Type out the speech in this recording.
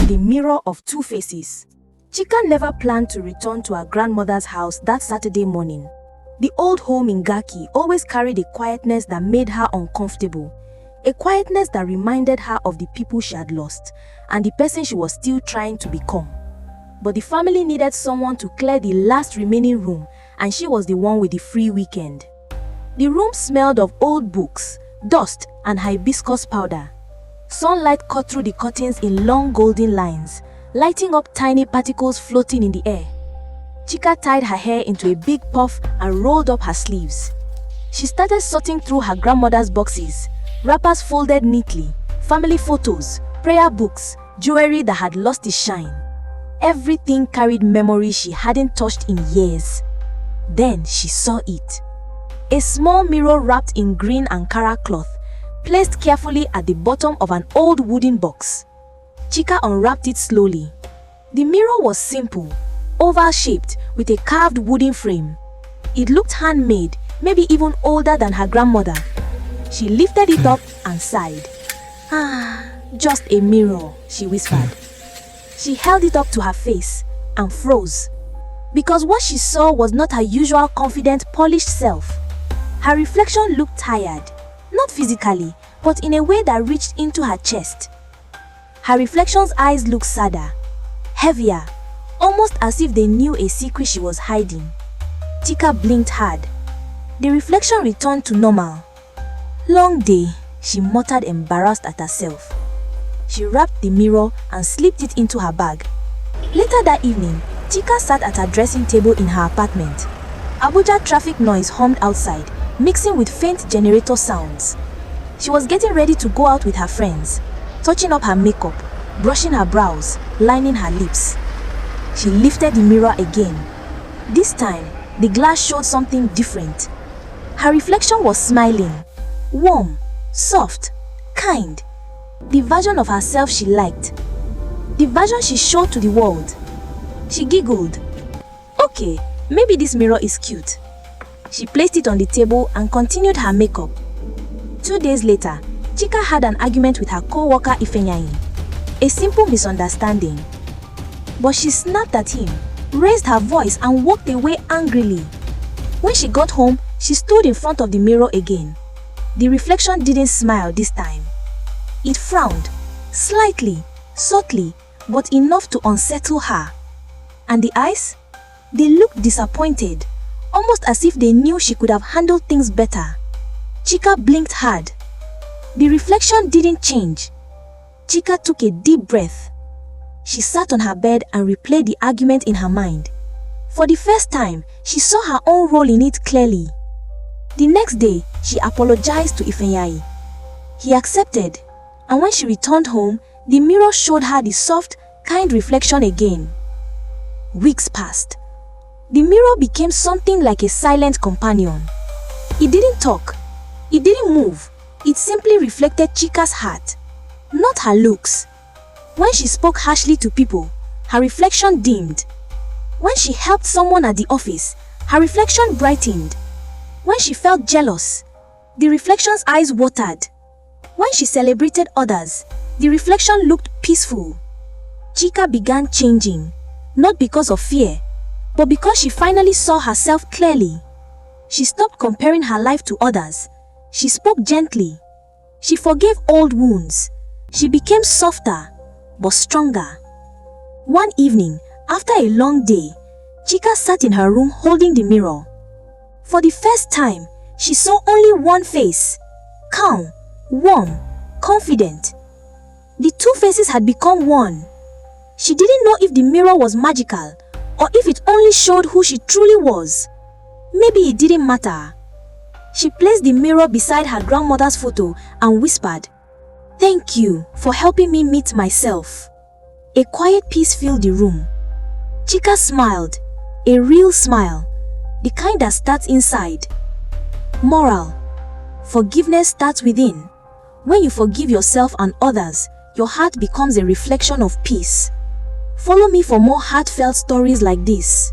The Mirror of Two Faces. Chika never planned to return to her grandmother's house that Saturday morning. The old home in Gaki always carried a quietness that made her uncomfortable. A quietness that reminded her of the people she had lost and the person she was still trying to become. But the family needed someone to clear the last remaining room, and she was the one with the free weekend. The room smelled of old books, dust, and hibiscus powder. Sunlight cut through the curtains in long golden lines, lighting up tiny particles floating in the air. Chika tied her hair into a big puff and rolled up her sleeves. She started sorting through her grandmother's boxes, wrappers folded neatly, family photos, prayer books, jewelry that had lost its shine. Everything carried memories she hadn't touched in years. Then she saw it. A small mirror wrapped in green Ankara cloth, placed carefully at the bottom of an old wooden box. Chika unwrapped it slowly. The mirror was simple, oval-shaped with a carved wooden frame. It looked handmade, maybe even older than her grandmother. She lifted it up and sighed. "Ah, just a mirror," she whispered. She held it up to her face and froze, because what she saw was not her usual confident, polished self. Her reflection looked tired, not physically, but in a way that reached into her chest. Her reflection's eyes looked sadder, heavier, almost as if they knew a secret she was hiding. Chika blinked hard. The reflection returned to normal. "Long day," she muttered, embarrassed at herself. She wrapped the mirror and slipped it into her bag. Later that evening, Chika sat at her dressing table in her apartment. Abuja traffic noise hummed outside, mixing with faint generator sounds. She was getting ready to go out with her friends, touching up her makeup, brushing her brows, lining her lips. She lifted the mirror again. This time, the glass showed something different. Her reflection was smiling, warm, soft, kind. The version of herself she liked. The version she showed to the world. She giggled. "Okay, maybe this mirror is cute." She placed it on the table and continued her makeup. 2 days later, Chika had an argument with her co-worker Ifeanyi. A simple misunderstanding. But she snapped at him, raised her voice and walked away angrily. When she got home, she stood in front of the mirror again. The reflection didn't smile this time. It frowned, slightly, subtly, but enough to unsettle her. And the eyes? They looked disappointed, almost as if they knew she could have handled things better. Chika blinked hard. The reflection didn't change. Chika took a deep breath. She sat on her bed and replayed the argument in her mind. For the first time, she saw her own role in it clearly. The next day, she apologized to Ifeanyi. He accepted, and when she returned home, the mirror showed her the soft, kind reflection again. Weeks passed. The mirror became something like a silent companion. It didn't talk. It didn't move. It simply reflected Chika's heart, not her looks. When she spoke harshly to people, her reflection dimmed. When she helped someone at the office, her reflection brightened. When she felt jealous, the reflection's eyes watered. When she celebrated others, the reflection looked peaceful. Chika began changing, not because of fear, but because she finally saw herself clearly. She stopped comparing her life to others. She spoke gently. She forgave old wounds. She became softer, but stronger. One evening, after a long day, Chika sat in her room holding the mirror. For the first time, she saw only one face, calm, warm, confident. The two faces had become one. She didn't know if the mirror was magical or if it only showed who she truly was. Maybe it didn't matter. She placed the mirror beside her grandmother's photo and whispered, "Thank you for helping me meet myself." A quiet peace filled the room. Chika smiled, a real smile, the kind that starts inside. Moral: forgiveness starts within. When you forgive yourself and others, your heart becomes a reflection of peace. Follow me for more heartfelt stories like this.